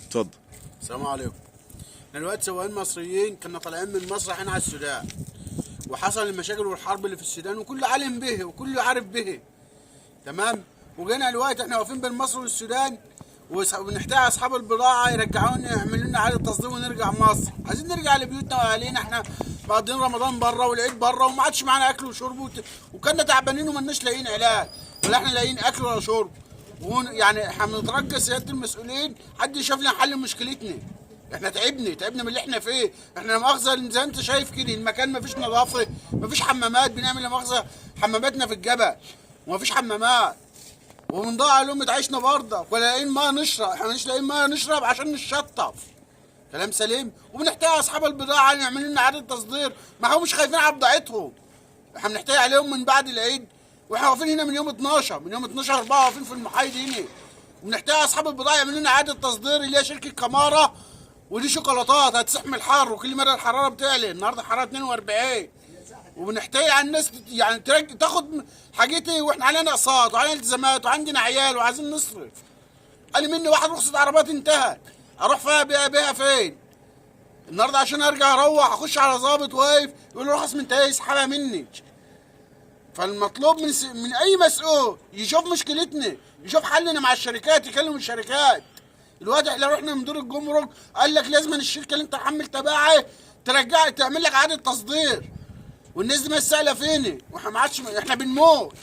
اتفضل. السلام عليكم. احنا دلوقتي سواقين مصريين كنا طالعين من مصر رايحين على السودان، وحصل المشاكل والحرب اللي في السودان وكله عالم به وكله عارف به. تمام. وجينا دلوقتي احنا واقفين بين مصر والسودان وبنحتاج اصحاب البضاعه يرجعونا يعملوا لنا اعاده تصدير ونرجع مصر. عايزين نرجع لبيوتنا واهالينا، احنا مقضيين رمضان بره والعيد بره وما عادش معانا اكل وشرب وكنا تعبانين ومالناش لاقيين علاج ولا احنا لاقيين اكل ولا شرب. يعني احنا بنترجى سياده المسؤولين حد يشوف لنا حل مشكلتنا. احنا تعبنا من اللي احنا فيه. احنا لا مؤاخذه زي انت شايف كده المكان ما فيش نظافه، ما فيش حمامات، بنعمل لا مؤاخذه حماماتنا في الجبل وما فيش حمامات، وبنضيع عليهم عيشنا برضه ولا لاقيين ميه نشرب. احنا مش لاقيين ميه نشرب عشان نشطف. كلام سليم. وبنحتاج اصحاب البضاعه يعملوا لنا اعاده تصدير، ما هم مش خايفين على بضاعتهم. احنا بنحتاج عليهم من بعد العيد، واحنا واقفين هنا من يوم 12 4 واقفين في المحايد هنا، وبنحتاج اصحاب البضاعه يعملوا لنا اعاده تصدير اللي هي شركه كماره. ودي شوكولاتات هتستحمل الحر، وكل مره الحراره بتعلى. النهارده الحراره 42، وبنحتاج على الناس يعني تاخد حاجتي واحنا علينا اقساط وعلينا التزامات وعندنا عيال وعايزين نصرف. قال مني واحد رخصه عربيات انتهت، اروح فيها بيها فين؟ النهارده عشان ارجع اروح اخش على ظابط واقف يقول لي رخص من تايه يسحبها مني. فالمطلوب من اي مسؤول يشوف مشكلتنا، يشوف حلنا مع الشركات، يكلم الشركات. الوقت احنا رحنا من دور الجمرك قال لك لازم الشركه اللي انت حمل تبعها ترجع تعمل لك اعاده تصدير، والناس دي ما سائله فين؟ واحنا ما عادش، احنا بنموت.